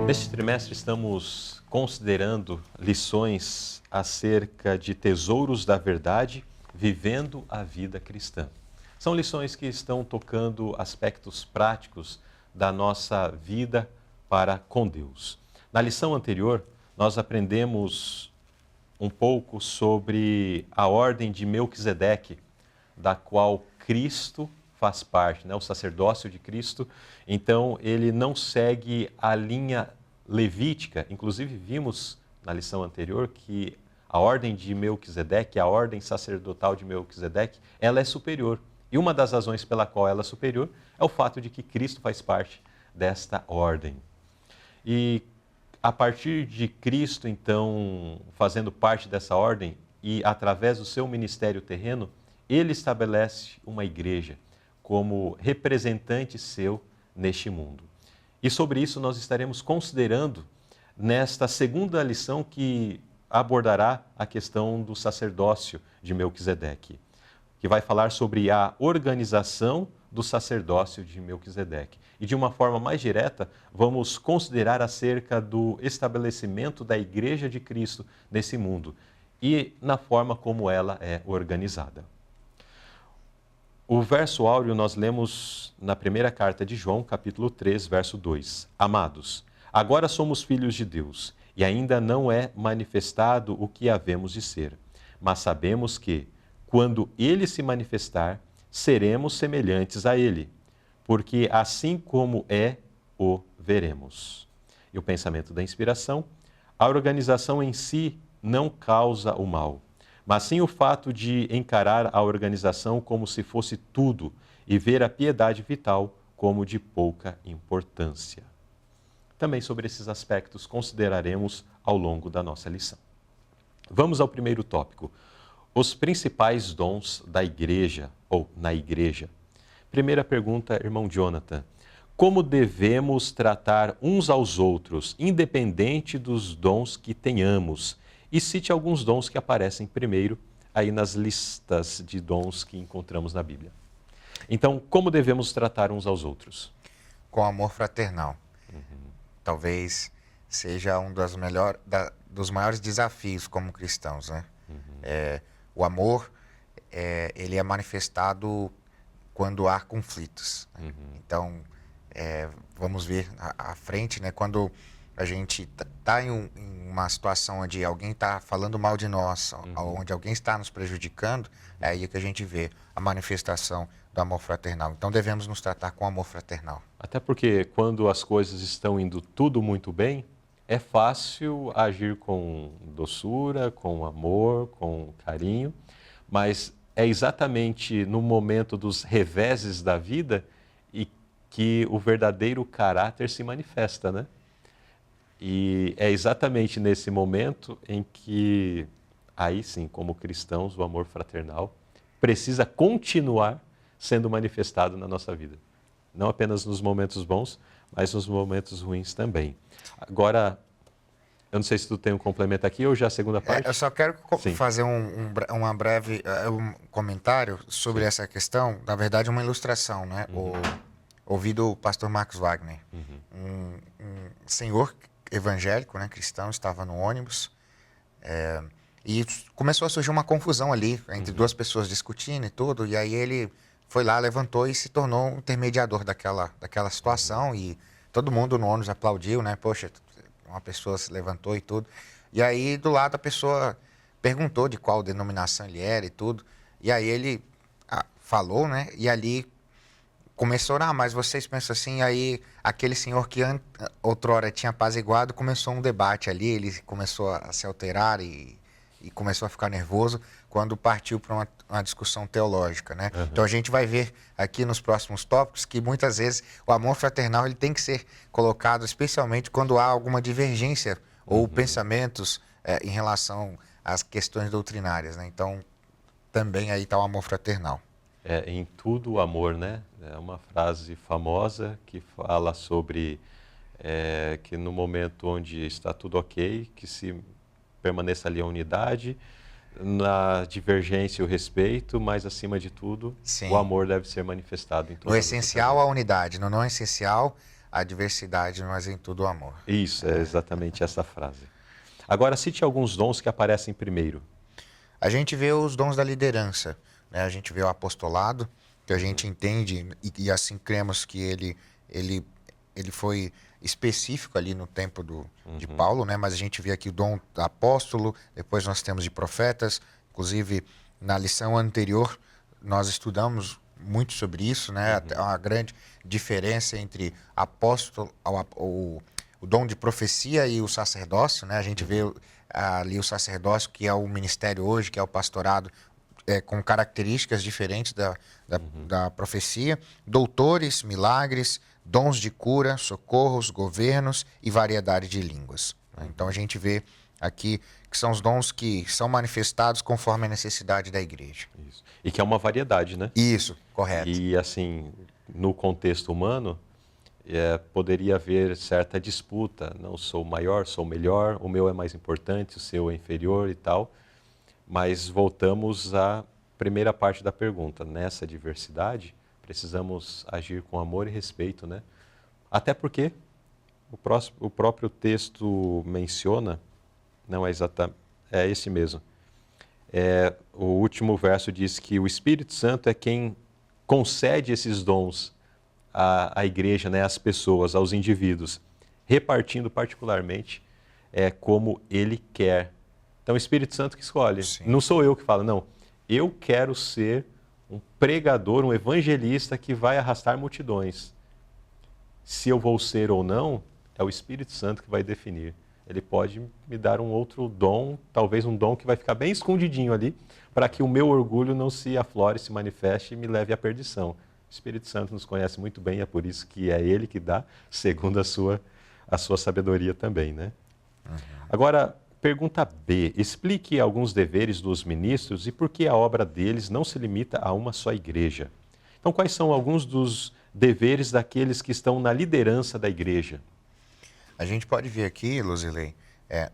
Neste trimestre estamos considerando lições acerca de tesouros da verdade, vivendo a vida cristã. São lições que estão tocando aspectos práticos da nossa vida para com Deus. Na lição anterior, nós aprendemos um pouco sobre a ordem de Melquisedeque, da qual Cristo faz parte, né? O sacerdócio de Cristo. Então, ele não segue a linha levítica. Inclusive, vimos na lição anterior que a ordem de Melquisedeque, a ordem sacerdotal de Melquisedeque, ela é superior. E uma das razões pela qual ela é superior é o fato de que Cristo faz parte desta ordem. E a partir de Cristo, então, fazendo parte dessa ordem e através do seu ministério terreno, ele estabelece uma igreja como representante seu neste mundo. E sobre isso nós estaremos considerando nesta segunda lição que abordará a questão do sacerdócio de Melquisedeque, que vai falar sobre a organização do sacerdócio de Melquisedeque. E de uma forma mais direta, vamos considerar acerca do estabelecimento da Igreja de Cristo nesse mundo e na forma como ela é organizada. O verso áureo nós lemos na primeira carta de João, capítulo 3, verso 2. Amados, agora somos filhos de Deus, e ainda não é manifestado o que havemos de ser. Mas sabemos que, quando Ele se manifestar, seremos semelhantes a Ele, porque assim como é, o veremos. E o pensamento da inspiração: a organização em si não causa o mal, mas sim o fato de encarar a organização como se fosse tudo e ver a piedade vital como de pouca importância. Também sobre esses aspectos consideraremos ao longo da nossa lição. Vamos ao primeiro tópico: os principais dons da igreja ou na igreja. Primeira pergunta, irmão Jonathan: como devemos tratar uns aos outros, independente dos dons que tenhamos? E cite alguns dons que aparecem primeiro aí nas listas de dons que encontramos na Bíblia. Então, como devemos tratar uns aos outros? Com amor fraternal. Talvez seja um dos maiores desafios como cristãos, né? O amor, ele é manifestado quando há conflitos. Então, vamos ver à frente, né? Quando a gente está em uma situação onde alguém está falando mal de nós, onde alguém está nos prejudicando, é aí que a gente vê a manifestação do amor fraternal. Então, devemos nos tratar com amor fraternal. Até porque quando as coisas estão indo tudo muito bem, é fácil agir com doçura, com amor, com carinho, mas é exatamente no momento dos reveses da vida e que o verdadeiro caráter se manifesta, né? E é exatamente nesse momento em que, aí sim, como cristãos, o amor fraternal precisa continuar sendo manifestado na nossa vida. Não apenas nos momentos bons, mas nos momentos ruins também. Agora, eu não sei se tu tem um complemento aqui ou já a segunda parte. Eu só quero Sim. fazer uma breve comentário sobre essa questão, na verdade uma ilustração, né? Ouvi do pastor Marcos Wagner, um senhor evangélico, né, cristão, estava no ônibus e começou a surgir uma confusão ali entre duas pessoas discutindo e tudo, e aí ele foi lá, levantou e se tornou um intermediador daquela situação e todo mundo no ônibus aplaudiu, né? Poxa, uma pessoa se levantou e tudo. E aí do lado a pessoa perguntou de qual denominação ele era e tudo, e aí ele falou, né? E ali começou, mas vocês pensam assim, aí aquele senhor que outrora tinha apaziguado, começou um debate ali, ele começou a se alterar e começou a ficar nervoso quando partiu para uma discussão teológica, né? Então a gente vai ver aqui nos próximos tópicos que muitas vezes o amor fraternal ele tem que ser colocado especialmente quando há alguma divergência ou pensamentos em relação às questões doutrinárias, né? Então também aí está o amor fraternal. Em tudo o amor, né? É uma frase famosa que fala sobre que no momento onde está tudo ok, que se permaneça ali a unidade, na divergência o respeito, mas acima de tudo, Sim. o amor deve ser manifestado em todas No as essencial, a unidade. No não essencial, a diversidade, mas em tudo o amor. Isso, é exatamente essa frase. Agora, cite alguns dons que aparecem primeiro. A gente vê os dons da liderança, né? A gente vê o apostolado, que a gente entende e assim cremos que ele foi específico ali no tempo de Paulo, né? Mas a gente vê aqui o dom do apóstolo, depois nós temos de profetas, inclusive na lição anterior nós estudamos muito sobre isso, né? Há uma grande diferença entre apóstolo, o dom de profecia e o sacerdócio, né? A gente vê ali o sacerdócio, que é o ministério hoje, que é o pastorado, com características diferentes da profecia, doutores, milagres, dons de cura, socorros, governos e variedade de línguas. Então a gente vê aqui que são os dons que são manifestados conforme a necessidade da igreja. Isso. E que é uma variedade, né? Isso, correto. E assim, no contexto humano, poderia haver certa disputa. Não sou maior, sou melhor, o meu é mais importante, o seu é inferior e tal. Mas voltamos à primeira parte da pergunta. Nessa diversidade, precisamos agir com amor e respeito, né? Até porque o próprio texto menciona, não é exatamente, é esse mesmo. O último verso diz que o Espírito Santo é quem concede esses dons à igreja, né, às pessoas, aos indivíduos, repartindo particularmente como Ele quer. Então, o Espírito Santo que escolhe. Sim. Não sou eu que falo, não. Eu quero ser um pregador, um evangelista que vai arrastar multidões. Se eu vou ser ou não, é o Espírito Santo que vai definir. Ele pode me dar um outro dom, talvez um dom que vai ficar bem escondidinho ali, para que o meu orgulho não se aflore, se manifeste e me leve à perdição. O Espírito Santo nos conhece muito bem, é por isso que é Ele que dá, segundo a sua sabedoria também, né? Agora, pergunta B. Explique alguns deveres dos ministros e por que a obra deles não se limita a uma só igreja. Então, quais são alguns dos deveres daqueles que estão na liderança da igreja? A gente pode ver aqui, Luzilei,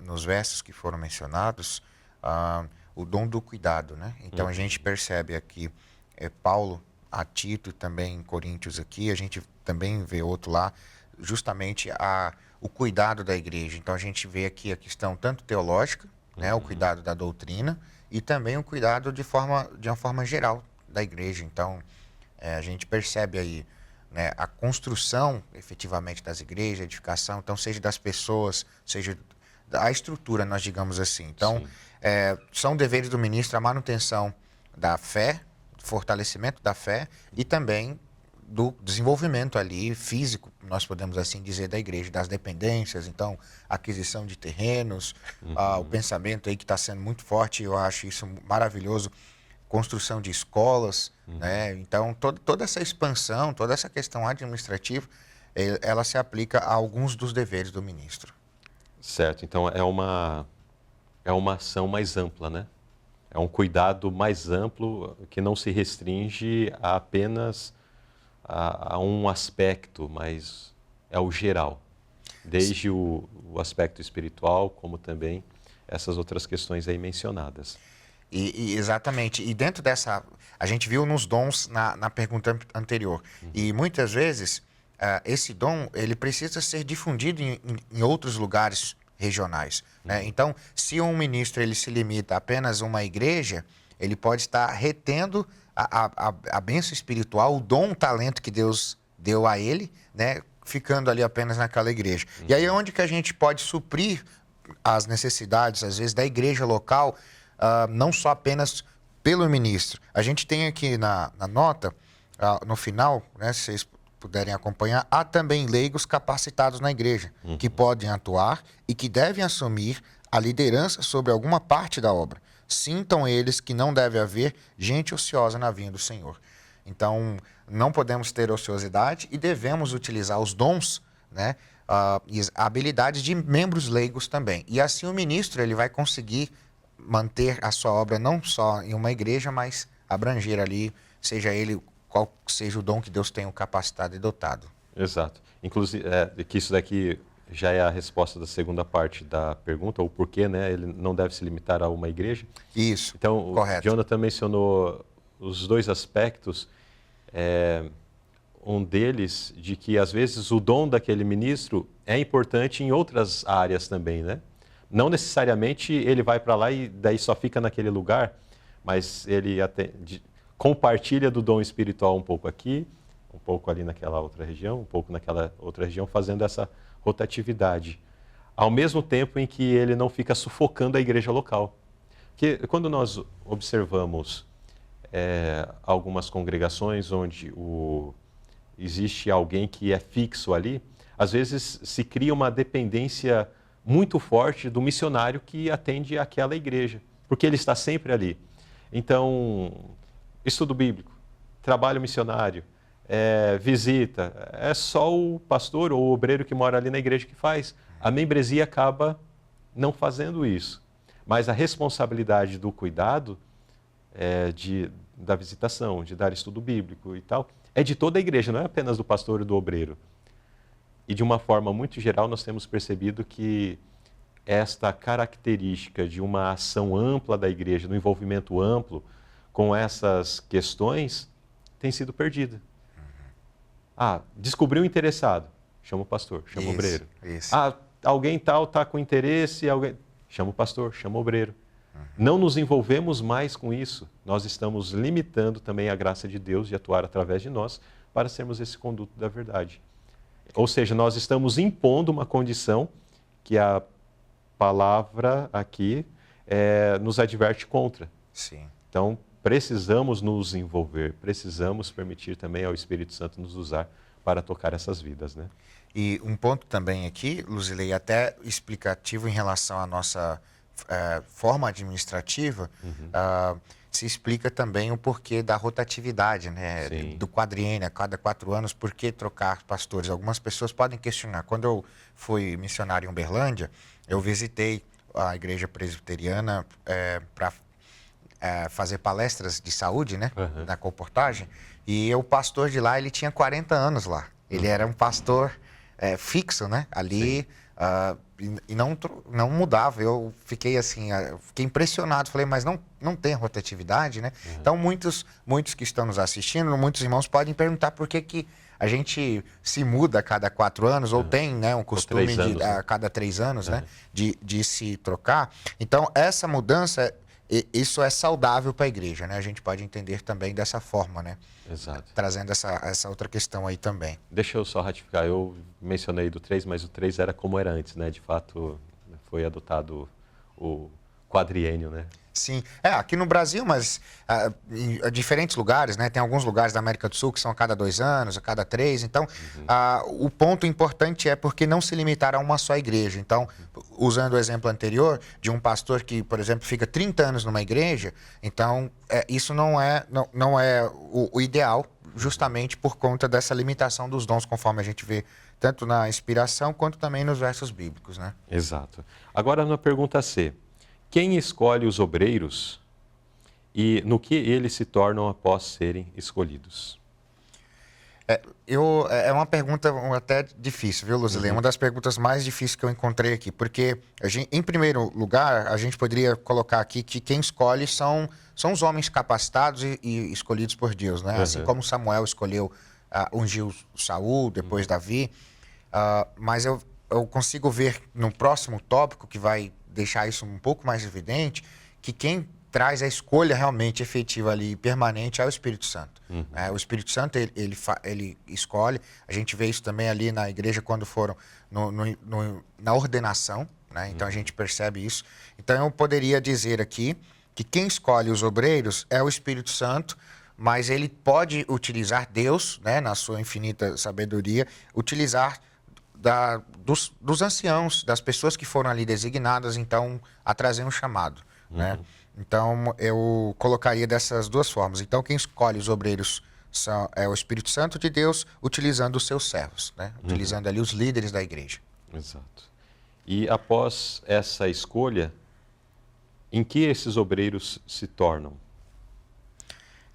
nos versos que foram mencionados, o dom do cuidado, né? Então, a gente percebe aqui Paulo, a Tito, também em Coríntios aqui, a gente também vê outro lá, justamente o cuidado da igreja. Então, a gente vê aqui a questão tanto teológica, né, o cuidado da doutrina, e também o cuidado de uma forma geral da igreja. Então, a gente percebe aí, né, a construção, efetivamente, das igrejas, a edificação, então, seja das pessoas, seja a estrutura, nós digamos assim. Então, são deveres do ministro a manutenção da fé, fortalecimento da fé e também do desenvolvimento ali físico, nós podemos assim dizer, da igreja, das dependências, então aquisição de terrenos, o pensamento aí que está sendo muito forte, eu acho isso maravilhoso, construção de escolas, né? Então toda essa expansão, toda essa questão administrativa, ela se aplica a alguns dos deveres do ministro. Certo, então é uma ação mais ampla, né? É um cuidado mais amplo que não se restringe a apenas a um aspecto, mas é o geral, desde o aspecto espiritual, como também essas outras questões aí mencionadas. Exatamente. E dentro dessa, a gente viu nos dons na pergunta anterior. E muitas vezes esse dom ele precisa ser difundido em outros lugares regionais, né? Então, se um ministro ele se limita a apenas uma igreja, ele pode estar retendo a bênção espiritual, o dom, o talento que Deus deu a ele, né, ficando ali apenas naquela igreja. E aí é onde que a gente pode suprir as necessidades, às vezes, da igreja local, não só apenas pelo ministro. A gente tem aqui na nota, no final, né, se vocês puderem acompanhar, há também leigos capacitados na igreja, que podem atuar e que devem assumir a liderança sobre alguma parte da obra. Sintam eles que não deve haver gente ociosa na vinha do Senhor. Então, não podemos ter ociosidade e devemos utilizar os dons, né, e as habilidades de membros leigos também. E assim o ministro ele vai conseguir manter a sua obra não só em uma igreja, mas abranger ali, seja ele qual seja o dom que Deus tenha capacitado e dotado. Exato. Inclusive, que isso daqui já é a resposta da segunda parte da pergunta, o porquê, né? Ele não deve se limitar a uma igreja. Isso, então, correto. O Jonathan mencionou os dois aspectos, um deles de que, às vezes, o dom daquele ministro é importante em outras áreas também, né? Não necessariamente ele vai para lá e daí só fica naquele lugar, mas ele compartilha do dom espiritual um pouco aqui, um pouco ali naquela outra região, um pouco naquela outra região, fazendo essa rotatividade. Ao mesmo tempo em que ele não fica sufocando a igreja local. Porque quando nós observamos algumas congregações onde existe alguém que é fixo ali, às vezes se cria uma dependência muito forte do missionário que atende àquela igreja, porque ele está sempre ali. Então, estudo bíblico, trabalho missionário, visita, é só o pastor ou o obreiro que mora ali na igreja que faz. A membresia acaba não fazendo isso. Mas a responsabilidade do cuidado, da visitação, de dar estudo bíblico e tal, é de toda a igreja, não é apenas do pastor e do obreiro. E de uma forma muito geral, nós temos percebido que esta característica de uma ação ampla da igreja, do envolvimento amplo com essas questões, tem sido perdida. Descobriu um interessado, chama o pastor, chama o obreiro. Isso. Alguém tal está com interesse, chama o pastor, chama o obreiro. Não nos envolvemos mais com isso. Nós estamos limitando também a graça de Deus de atuar através de nós para sermos esse conduto da verdade. Ou seja, nós estamos impondo uma condição que a palavra aqui nos adverte contra. Sim. Então, precisamos nos envolver, precisamos permitir também ao Espírito Santo nos usar para tocar essas vidas, né? E um ponto também aqui, Luzilei, até explicativo em relação à nossa forma administrativa, se explica também o porquê da rotatividade, né? Do quadriênio, a cada 4 anos, por que trocar pastores? Algumas pessoas podem questionar. Quando eu fui missionário em Uberlândia, eu visitei a igreja presbiteriana para fazer palestras de saúde, né? Na comportagem, e o pastor de lá, ele tinha 40 anos lá. Ele era um pastor fixo, né? Ali, e não mudava. Eu fiquei assim, fiquei impressionado. Falei, mas não tem rotatividade, né? Então, muitos que estão nos assistindo, muitos irmãos podem perguntar por que a gente se muda a cada 4 anos, ou tem, né, um costume a cada 3 anos, né, de se trocar. Então, essa mudança, isso é saudável para a igreja, né? A gente pode entender também dessa forma, né? Exato. Trazendo essa outra questão aí também. Deixa eu só ratificar, eu mencionei do 3, mas o 3 era como era antes, né? De fato, foi adotado o quadriênio, né? Sim, aqui no Brasil, mas em diferentes lugares, né? Tem alguns lugares da América do Sul que são a cada 2 anos, a cada 3. Então, o ponto importante é porque não se limitar a uma só igreja. Então, usando o exemplo anterior de um pastor que, por exemplo, fica 30 anos numa igreja, então isso não é o ideal, justamente por conta dessa limitação dos dons, conforme a gente vê tanto na inspiração quanto também nos versos bíblicos, né? Exato. Agora, na pergunta C. Quem escolhe os obreiros e no que eles se tornam após serem escolhidos? É uma pergunta até difícil, viu, Luzilei? Uma das perguntas mais difíceis que eu encontrei aqui, porque, em primeiro lugar, a gente poderia colocar aqui que quem escolhe são os homens capacitados e escolhidos por Deus, né? Assim como Samuel escolheu, ungiu Saul, depois Davi. Mas eu consigo ver no próximo tópico, que vai deixar isso um pouco mais evidente, que quem traz a escolha realmente efetiva ali e permanente é o Espírito Santo. O Espírito Santo, ele escolhe. A gente vê isso também ali na igreja quando foram na ordenação, né? Então a gente percebe isso. Então eu poderia dizer aqui que quem escolhe os obreiros é o Espírito Santo, mas ele pode utilizar Deus, né, na sua infinita sabedoria, utilizar dos anciãos, das pessoas que foram ali designadas, então, a trazer um chamado, né? Então, eu colocaria dessas duas formas. Então, quem escolhe os obreiros é o Espírito Santo de Deus, utilizando os seus servos, né? Utilizando ali os líderes da igreja. Exato. E após essa escolha, em que esses obreiros se tornam?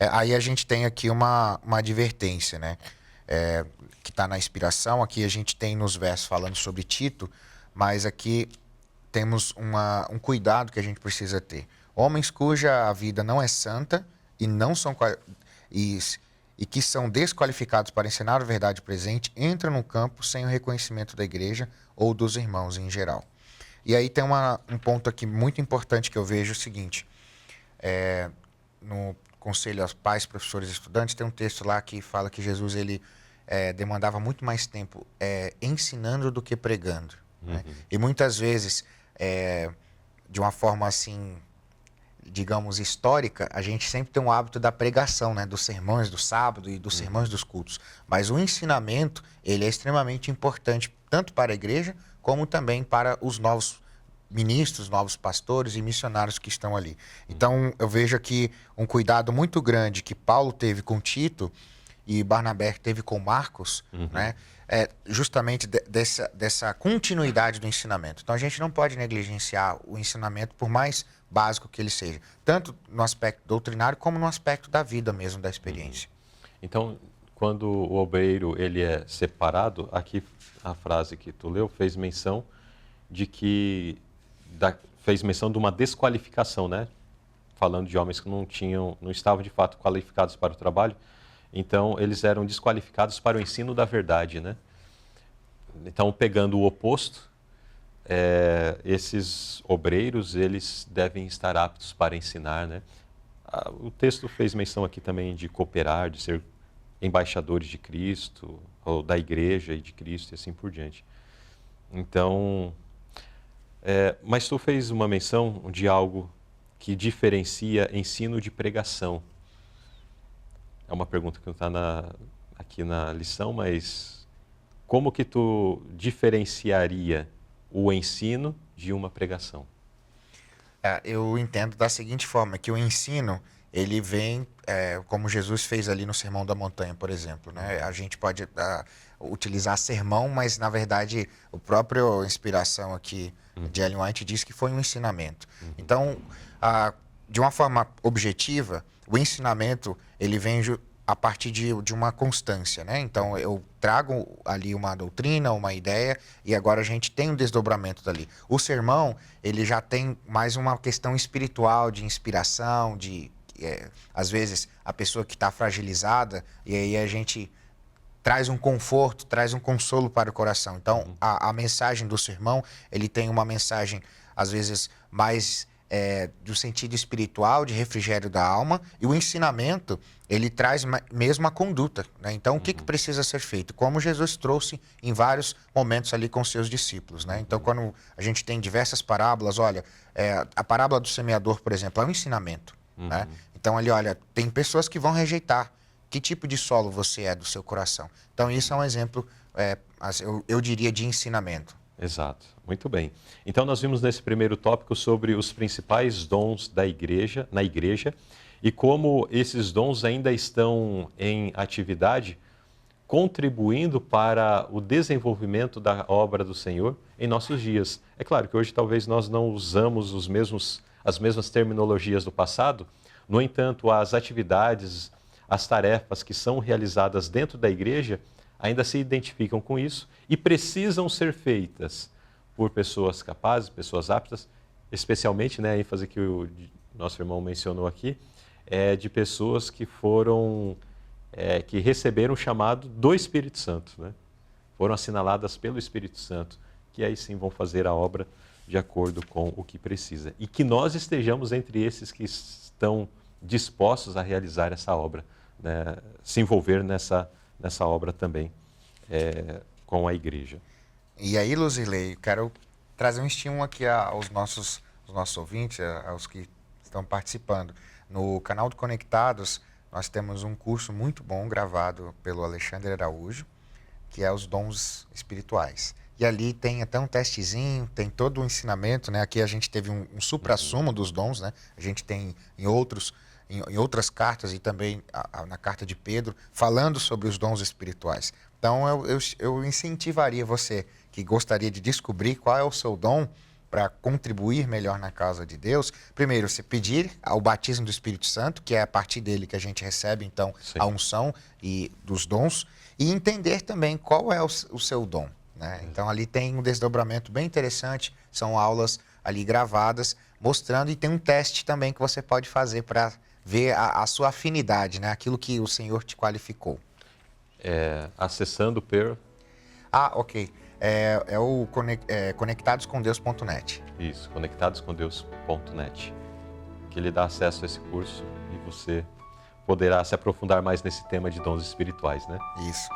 Aí a gente tem aqui uma advertência, né? Que está na inspiração. Aqui a gente tem nos versos falando sobre Tito, mas aqui temos um cuidado que a gente precisa ter. Homens cuja vida não é santa e não são e que são desqualificados para ensinar a verdade presente entram no campo sem o reconhecimento da igreja ou dos irmãos em geral. E aí tem um ponto aqui muito importante que eu vejo o seguinte, no Conselho aos Pais, Professores e Estudantes, tem um texto lá que fala que Jesus ele demandava muito mais tempo ensinando do que pregando. Né? E muitas vezes, de uma forma assim, digamos, histórica, a gente sempre tem um hábito da pregação, né? Dos sermões do sábado e dos sermões dos cultos. Mas o ensinamento, ele é extremamente importante, tanto para a igreja, como também para os novos ministros, novos pastores e missionários que estão ali. Então, eu vejo aqui um cuidado muito grande que Paulo teve com Tito e Barnabé teve com Marcos, né? Justamente dessa continuidade do ensinamento. Então, a gente não pode negligenciar o ensinamento, por mais básico que ele seja, tanto no aspecto doutrinário como no aspecto da vida mesmo, da experiência. Então, quando o obreiro ele é separado, aqui a frase que tu leu fez menção de que fez menção de uma desqualificação, né? Falando de homens que não estavam de fato qualificados para o trabalho, então eles eram desqualificados para o ensino da verdade, né? Então, pegando o oposto, esses obreiros, eles devem estar aptos para ensinar, né? O texto fez menção aqui também de cooperar, de ser embaixadores de Cristo, ou da igreja e de Cristo e assim por diante. Então, mas tu fez uma menção de algo que diferencia ensino de pregação. É uma pergunta que não está aqui na lição, mas como que tu diferenciaria o ensino de uma pregação? Eu entendo da seguinte forma, que o ensino, ele vem, como Jesus fez ali no Sermão da Montanha, por exemplo. Né? A gente pode utilizar sermão, mas, na verdade, a própria inspiração aqui de Ellen White diz que foi um ensinamento. Então, de uma forma objetiva, o ensinamento, ele vem a partir de uma constância, né? Então, eu trago ali uma doutrina, uma ideia, e agora a gente tem um desdobramento dali. O sermão, ele já tem mais uma questão espiritual, de inspiração, às vezes, a pessoa que está fragilizada, e aí a gente traz um conforto, traz um consolo para o coração. Então, a mensagem do sermão, ele tem uma mensagem, às vezes, mais do sentido espiritual, de refrigério da alma, e o ensinamento, ele traz mesmo a conduta. Né? Então, o que precisa ser feito? Como Jesus trouxe em vários momentos ali com seus discípulos. Né? Então, quando a gente tem diversas parábolas, olha, a parábola do semeador, por exemplo, é um ensinamento. Né? Então, ali, olha, tem pessoas que vão rejeitar. Que tipo de solo você é do seu coração? Então, isso é um exemplo, eu diria, de ensinamento. Exato, muito bem. Então, nós vimos nesse primeiro tópico sobre os principais dons da igreja, na igreja, e como esses dons ainda estão em atividade, contribuindo para o desenvolvimento da obra do Senhor em nossos dias. É claro que hoje talvez nós não usamos as mesmas terminologias do passado, no entanto, as atividades, as tarefas que são realizadas dentro da igreja ainda se identificam com isso e precisam ser feitas por pessoas capazes, pessoas aptas, especialmente, né, a ênfase que o nosso irmão mencionou aqui, de pessoas que que receberam o chamado do Espírito Santo, né? Foram assinaladas pelo Espírito Santo, que aí sim vão fazer a obra de acordo com o que precisa. E que nós estejamos entre esses que estão dispostos a realizar essa obra, né? Se envolver nessa obra também com a igreja. E aí, Luzilei, quero trazer um estímulo aqui aos nossos ouvintes, aos que estão participando. No canal do Conectados, nós temos um curso muito bom gravado pelo Alexandre Araújo, que é os dons espirituais. E ali tem até um testezinho, tem todo o ensinamento, né? Aqui a gente teve um suprassumo dos dons, né? A gente tem em outras cartas e também na carta de Pedro, falando sobre os dons espirituais. Então, eu incentivaria você que gostaria de descobrir qual é o seu dom para contribuir melhor na causa de Deus. Primeiro, você pedir ao batismo do Espírito Santo, que é a partir dele que a gente recebe, então, a unção e dos dons, e entender também qual é o seu dom. Né? Então, ali tem um desdobramento bem interessante, são aulas ali gravadas, mostrando, e tem um teste também que você pode fazer para ver a sua afinidade, né? Aquilo que o Senhor te qualificou. Acessando per... Ah, ok. É o conectadoscomdeus.net. Isso, conectadoscomdeus.net, que lhe dá acesso a esse curso e você poderá se aprofundar mais nesse tema de dons espirituais, né? Isso.